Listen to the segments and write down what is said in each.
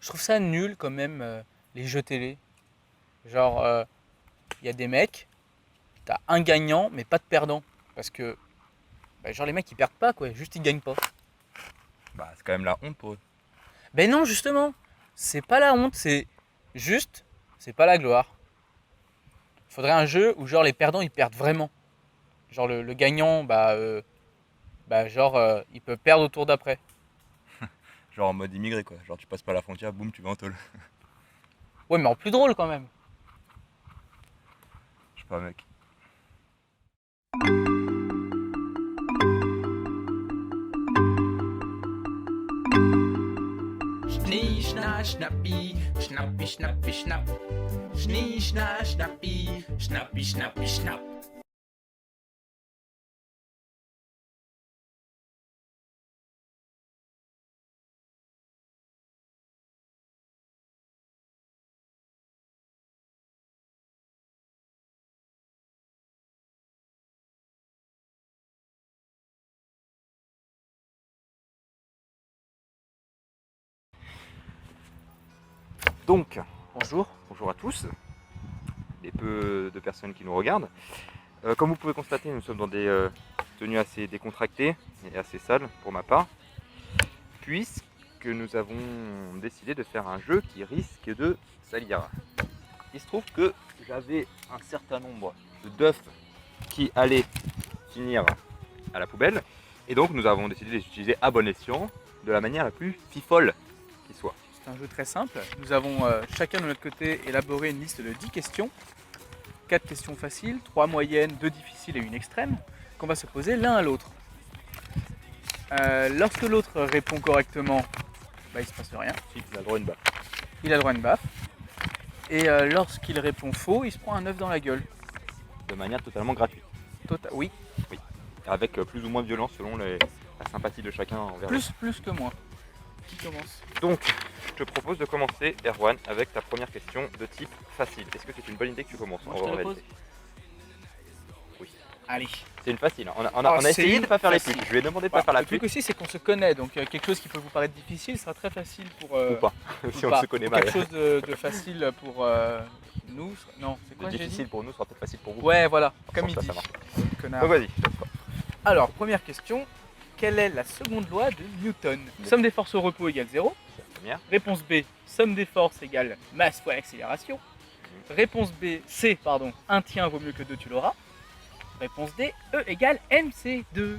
Je trouve ça nul quand même, les jeux télé. Genre, il y a des mecs, t'as un gagnant, mais pas de perdant. Parce que, bah, genre, les mecs, ils perdent pas, quoi. Juste, ils gagnent pas. Bah, c'est quand même la honte pour eux. Ben non, justement. C'est pas la honte, c'est juste, c'est pas la gloire. Faudrait un jeu où, genre, les perdants, ils perdent vraiment. Genre, le gagnant, il peut perdre au tour d'après. Genre en mode immigré, quoi. Genre, tu passes pas la frontière, boum, tu vas en tôle. Ouais, mais en plus drôle, quand même. Je sais pas, mec. Schnee, schna, schnappi, schnappi, schnappi, schnapp. Schnee, schna, schnappi, schnappi, schnappi, schnapp. Donc, bonjour à tous, les peu de personnes qui nous regardent. Comme vous pouvez constater, nous sommes dans des tenues assez décontractées et assez sales pour ma part, puisque nous avons décidé de faire un jeu qui risque de salir. Il se trouve que j'avais un certain nombre d'œufs qui allaient finir à la poubelle, et donc nous avons décidé de les utiliser à bon escient, de la manière la plus fifole qui soit. C'est un jeu très simple. Nous avons chacun de notre côté élaboré une liste de 10 questions. 4 questions faciles, 3 moyennes, 2 difficiles et une extrême, qu'on va se poser l'un à l'autre. Lorsque l'autre répond correctement, il se passe rien. Si, il a le droit à une baffe. Il a le droit à une baffe. Et lorsqu'il répond faux, il se prend un œuf dans la gueule. De manière totalement gratuite. Oui, Avec plus ou moins de violence selon la sympathie de chacun envers plus que moi. Qui commence? Donc, je te propose de commencer, Erwan, avec ta première question de type facile. Est-ce que c'est une bonne idée que tu commences? Moi, je te la pose. Oui. Allez. C'est une facile. On a essayé de ne pas faire les facile. putes. Je lui ai demandé de ne pas faire la Le truc pute. aussi, c'est qu'on se connaît, donc quelque chose qui peut vous paraître difficile sera très facile pour. Ou pas, si on pas. se connaît Ou mal. quelque chose de facile pour nous. Non, c'est quoi Le j'ai dit? difficile pour nous sera peut-être facile pour vous. Ouais, voilà, comme il Ça, dit. ça marche. Connard. Donc vas-y. Alors, première question. Quelle est la seconde loi de Newton? Somme des forces au repos égale 0. C'est la première. Réponse B. Somme des forces égale masse fois accélération. Réponse B. C, pardon. 1 tien vaut mieux que 2, tu l'auras. Réponse D. E égale MC2.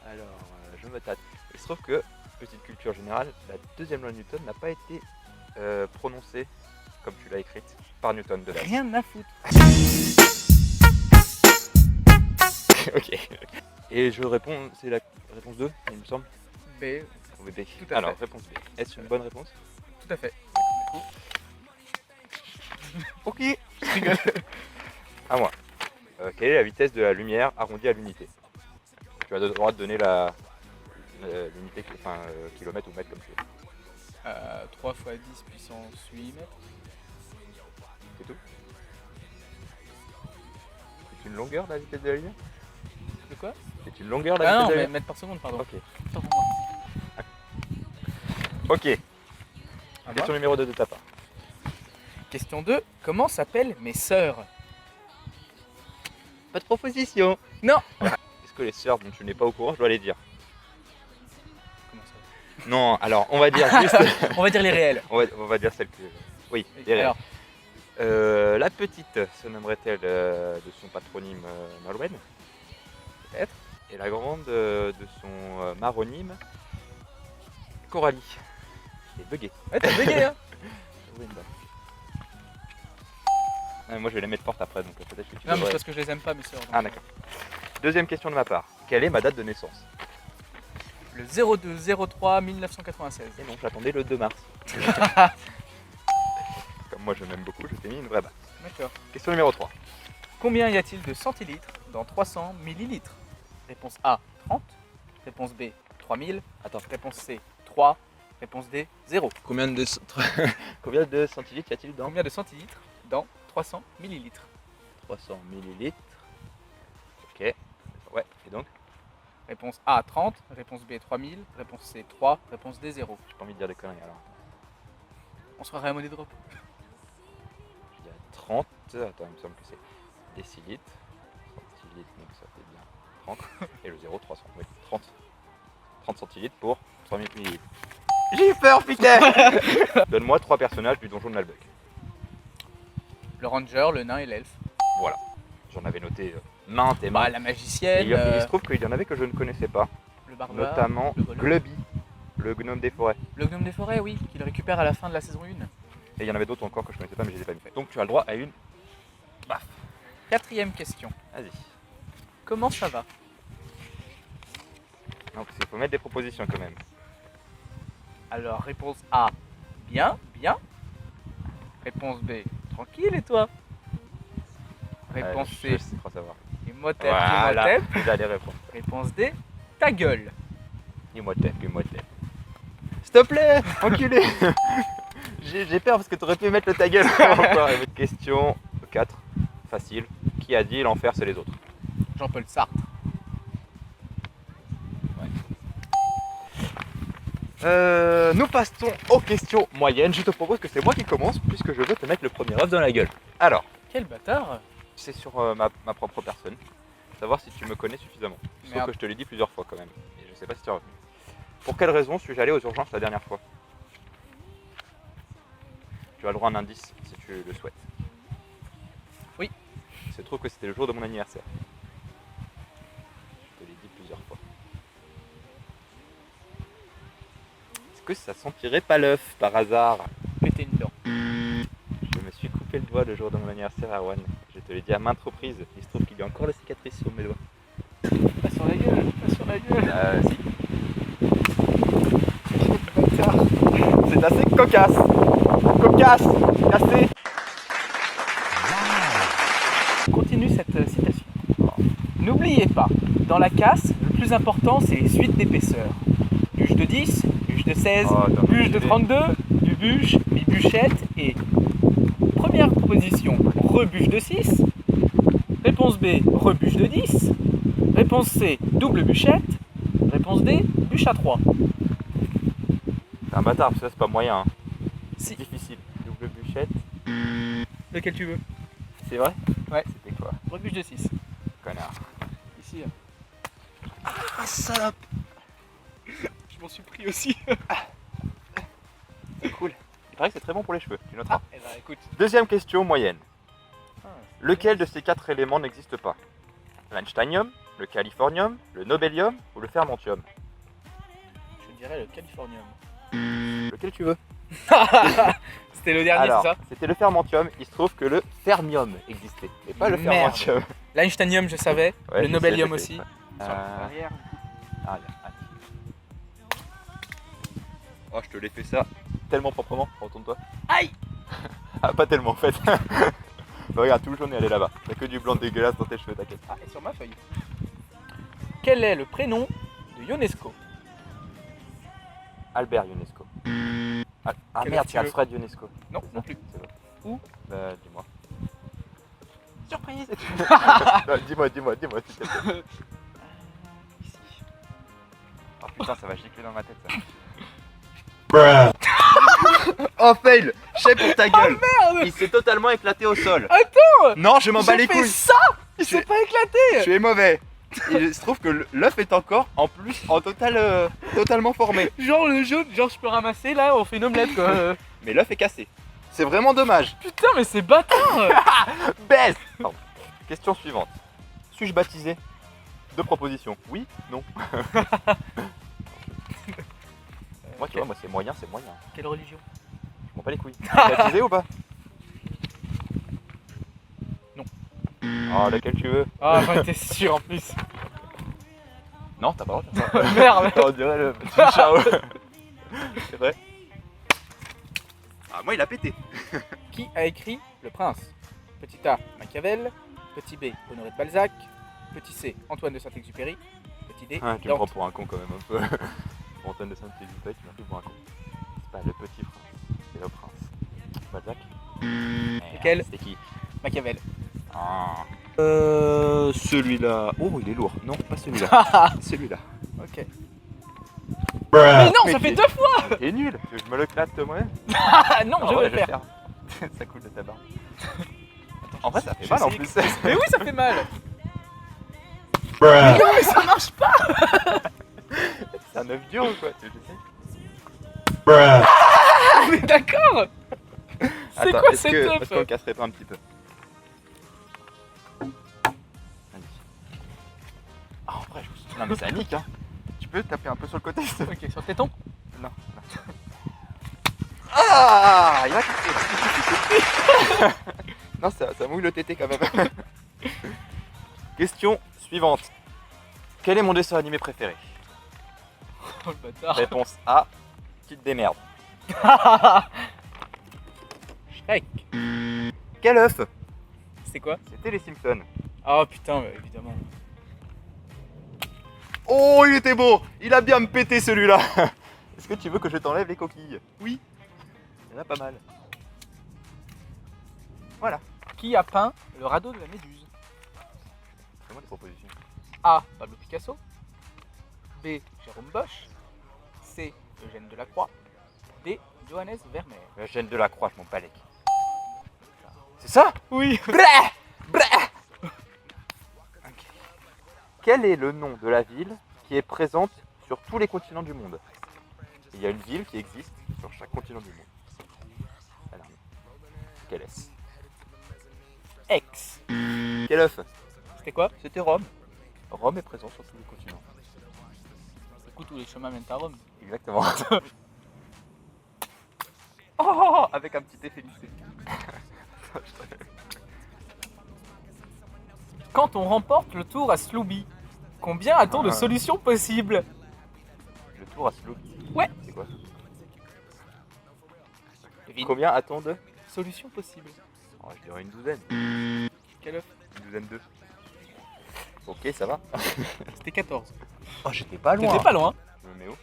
Alors, je me tâte. Il se trouve que, petite culture générale, la deuxième loi de Newton n'a pas été prononcée, comme tu l'as écrite, par Newton de base. Rien à foutre. Ok. Et je réponds, c'est la réponse 2, il me semble. B. Ou B. Tout à Alors, fait. réponse B. Est-ce une bonne réponse? Tout à fait. Ok. Je rigole. À moi. Quelle est la vitesse de la lumière arrondie à l'unité? Tu as le droit de donner l'unité, enfin kilomètre ou mètre comme tu veux. 3 fois 10 puissance 8 mètres. C'est tout? C'est une longueur la vitesse de la lumière? De quoi? C'est une longueur la Ah vitesse non, de la mais lumière? mètres par seconde, pardon. Ok. Autant pour moi. Ok. À moi. Question numéro 2 de ta part. Question 2. Comment s'appellent mes sœurs? Pas de proposition. Non. Est-ce que les sœurs dont tu n'es pas au courant, je dois les dire? Comment ça? Non, alors on va dire juste. On va dire les réels. on va dire celle que. Oui, les Alors, réelles. La petite se nommerait-elle de son patronyme Nolwenn? peut-être. Et la grande de son maronyme Coralie. Et bugué. Ouais, t'as bugué, hein. Moi je vais les mettre fortes après, donc peut-être que tu Non, mais c'est devrais. parce que je les aime pas, mes sœurs. Ah d'accord. Deuxième question de ma part. Quelle est ma date de naissance? Le 02-03 1996. Et non, j'attendais le 2 mars. Comme moi je m'aime beaucoup, je t'ai mis une vraie base. D'accord. Question numéro 3. Combien y a-t-il de centilitres dans 300 millilitres? Réponse A, 30. Réponse B, 3000. Attends. Réponse C, 3. Réponse D, 0. Combien de centilitres y a-t-il dans Combien de centilitres dans 300 millilitres? 300 millilitres. Ok. Ouais, et donc? Réponse A, 30. Réponse B, 3000. Réponse C, 3. Réponse D, 0. J'ai pas envie de dire des conneries alors. On se ferait un monnaie drop. Il y a 30. Attends, il me semble que c'est décilitres. Centilitres, donc ça fait bien 30. Et le 0, 300. Oui, 30. 30 centilitres pour 3000 millilitres. J'ai eu peur, putain. Donne-moi 3 personnages du donjon de Malbec. Le ranger, le nain et l'elfe. Voilà. J'en avais noté maintes et Bah, maintes. la Et magicienne, il se trouve qu'il y en avait que je ne connaissais pas. le barbare, Notamment le golem. Glubby, le gnome des forêts. Le gnome des forêts, oui, qu'il récupère à la fin de la saison 1. Et il y en avait d'autres encore que je connaissais pas, mais je les ai pas mis. Donc tu as le droit à une. Quatrième question. Vas-y. Comment ça va? Non, parce qu'il faut mettre des propositions quand même. Alors, réponse A, bien, bien. Réponse B, tranquille, et toi? Réponse Je C, sais pas savoir. Imhotep, Voilà, Imhotep. j'allais répondre. Réponse D, ta gueule. Imhotep. S'il te plaît, enculé. J'ai peur parce que tu aurais pu mettre le ta gueule. Encore une autre question 4, facile. Qui a dit l'enfer c'est les autres? Jean-Paul Sartre. Nous passons aux questions moyennes. Je te propose que c'est moi qui commence puisque je veux te mettre le premier œuf dans la gueule. Alors, Quel bâtard. c'est sur ma propre personne. Savoir si tu me connais suffisamment. Sauf Merde. que je te l'ai dit plusieurs fois quand même. Et je sais pas si tu as retenu. Pour quelle raison suis-je allé aux urgences la dernière fois? Tu as le droit à un indice si tu le souhaites. Oui. Il se trouve que c'était le jour de mon anniversaire. Je te l'ai dit plusieurs fois. Est-ce que ça sentirait pas l'œuf par hasard? Péter une dent. Je me suis coupé le doigt le jour de mon anniversaire, Erwan. Je te l'ai dit à maintes reprises. Il se trouve qu'il y a encore la cicatrice sur mes doigts. Pas sur la gueule, pas sur la gueule. Si. C'est assez cocasse. Cocasse, cassé. Continue cette citation. N'oubliez pas, dans la casse, le plus important c'est les suites d'épaisseur. Bûche de 10, bûche de 16, Oh, t'as bûche de idée. 32, du bûche, mi-bûchette et... Première proposition, rebûche de 6. Réponse B, rebûche de 10. Réponse C, double bûchette. Réponse D, bûche à 3. C'est un bâtard, parce que ça c'est pas moyen. Hein. Si. C'est difficile. Double bûchette. Lequel tu veux? C'est vrai? Ouais. C'était quoi? Rebûche de 6. Connard. Ici. Ah, salope. Je m'en suis pris aussi. C'est cool. Il paraît que c'est très bon pour les cheveux. Tu noteras. Eh ben écoute. Deuxième question moyenne. Ah, Lequel de ces 4 éléments n'existe pas? L'einsteinium, le californium, le nobelium ou le fermentium? je dirais le californium. Lequel tu veux? C'était le dernier, Alors, c'est ça? c'était le fermentium. Il se trouve que le fermium existait, et pas le Merde. fermentium. L'einsteinium, je savais. Ouais, le je nobelium sais, aussi. Euh, Arrière. Ah, oh, je te l'ai fait ça tellement proprement. Retourne-toi. Aïe. Ah, pas tellement en fait. Bah, regarde, tout le jaune est allé là-bas. T'as que du blanc dégueulasse dans tes cheveux, t'inquiète. Ah, et sur ma feuille. Quel est le prénom de Ionesco? Albert Ionesco. Ah Quel merde, œuf tu c'est veux? Alfred Ionesco. Non, C'est non ça plus. C'est vrai. Où? Bah, dis-moi. Surprise. Non, dis-moi, s'il te plaît. Ici. Oh putain, ça va gicler dans ma tête ça. Oh fail! Chef pour ta gueule! Merde. Il s'est totalement éclaté au sol. Attends. Non, je m'en bats les J'ai fait couilles! ça. Il s'est pas éclaté. Tu es mauvais! Il se trouve que l'œuf est encore en plus en totalement formé. Genre le jaune, genre je peux ramasser là, on fait une omelette quoi. Mais l'œuf est cassé. C'est vraiment dommage. Putain, mais c'est bâtard. Baisse! Pardon. Question suivante. Suis-je baptisé? Deux propositions. Oui, non. Moi, tu vois, moi c'est moyen, c'est moyen. Quelle religion? Je m'en bats les couilles. Tu es baptisé ou pas? Non. Oh, laquelle tu veux? Ah, j'en étais sûr en plus. Non, t'as pas le droit de faire ça. Merde. On dirait le petit Chao. C'est vrai? Ah, moi il a pété. Qui a écrit Le Prince? Petit A, Machiavel. Petit B, Honoré de Balzac. Petit C, Antoine de Saint-Exupéry. Petit D, Ah, tu me prends Dante. pour un con quand même un peu. Antoine de Saint-Exupéry, tu m'as pris pour un con. C'est pas le petit prince, c'est le prince. Balzac? Lequel? C'était qui? Machiavel. Ah. Celui-là. Oh, il est lourd. Non, pas celui-là. Celui-là. Ok. Mais non, Mais ça fait t'es- 2 fois. T'es nul, je me le classe moi-même. Ah non, je ouais, vais le faire. Ça coule de ta barbe. En vrai, ça fait J'ai mal en essayé plus. Mais oui, ça fait mal. Mais non, mais ça marche pas. C'est un œuf dur ou quoi? Tu sais. Mais d'accord. C'est Attends, quoi est-ce cet que- œuf? Est-ce qu'on le casserait pas un petit peu? Allez. Ah, en vrai, non mais ça nique hein. Tu peux taper un peu sur le côté s'il te plaît? Ok, sur le téton. Non. Ah, il a cassé. Non, ça mouille le tété quand même. Question suivante. Quel est mon dessin animé préféré? Oh le bâtard. Réponse A. Tu te démerdes. Shrek. Quel œuf? C'est quoi? C'était les Simpsons. Oh putain, bah, évidemment. Oh, il était beau. Il a bien me pété celui-là. Est-ce que tu veux que je t'enlève les coquilles? Oui. Il y en a pas mal. Voilà. Qui a peint le radeau de la Méduse? Fais-moi des propositions. A. Pablo Picasso. B. Jérôme Bosch. C. Eugène Delacroix. D. Johannes Vermeer. Eugène Delacroix, je m'en balèque. C'est ça? Oui. Blah Blah. Ok. Quel est le nom de la ville qui est présente sur tous les continents du monde? Il y a une ville qui existe sur chaque continent du monde. Alors, quelle est-ce? Ex. Quel œuf? C'était quoi? C'était Rome. Rome est présent sur tous les continents. Du coup, tous les chemins mènent à Rome. Exactement. Oh, avec un petit effet lissé. Quand on remporte le tour à Slooby, combien a-t-on de Ah. solutions possibles? Le tour à Slow. Ouais. C'est quoi? Devine. Combien a-t-on de? Solutions possibles. Oh, je dirais une douzaine. Quel œuf? Une douzaine d'œufs. Ok, ça va. C'était 14. Oh, j'étais pas T'étais pas loin. Je me mets où?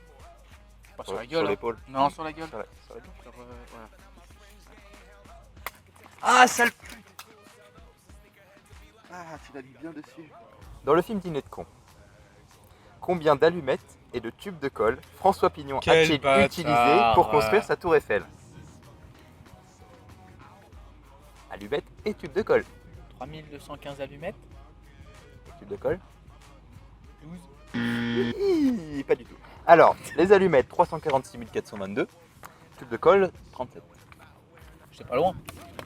Pas sur la Sur gueule. hein. l'épaule. Non, sur la gueule. Sur la gueule. Sur, voilà. Ah, sale pute. Ah, tu l'as mis bien dessus. Dans le film Dîner de con, combien d'allumettes et de tubes de colle François Pignon Quel a-t-il bâtard, utilisé pour ouais. construire sa tour Eiffel? Allumettes et tubes de colle. 3215 allumettes. Et tubes de colle? 12. Hi, pas du tout. Alors, les allumettes 346 422, tubes de colle 37. J'étais pas loin.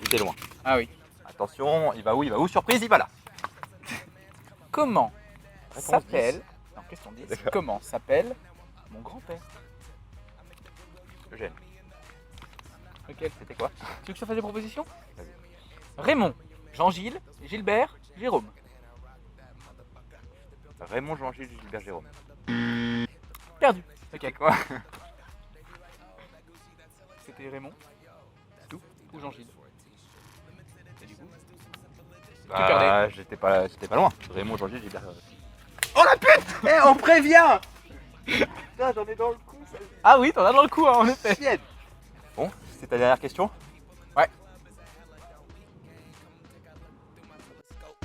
J'étais loin. Ah oui. Attention, il va où? Il va où? Surprise, il va là. Comment Réponse s'appelle... 10. Non, question 10. D'accord. Comment s'appelle mon grand-père? Eugène. Lequel? C'était quoi? Tu veux que je te fasse des propositions? Vas-y. Raymond, Jean-Gilles, Gilbert, Jérôme. Raymond, Jean-Gilles, Gilbert, Jérôme. Perdu. Ok, quoi? C'était Raymond. Tout. Ou Jean-Gilles. Et du coup, Bah, j'étais pas loin. Raymond, Jean-Gilles, Gilbert. Oh la pute! Eh, on prévient! Putain, j'en ai dans le cou, ça. ah oui, t'en as dans le coup, hein, en effet. Chienne. Bon, c'est ta dernière question? Ouais.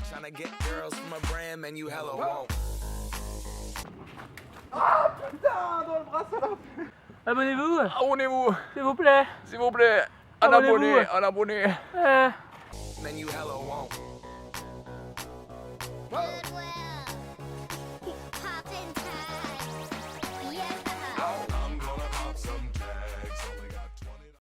Tryna get girls from a brand, man, you hella won't. Putain, dans le bras, ça va. Abonnez-vous, Abonnez-vous, s'il vous plaît. s'il vous plaît. Un abonné, un abonné. Man, you hella won't. Good way.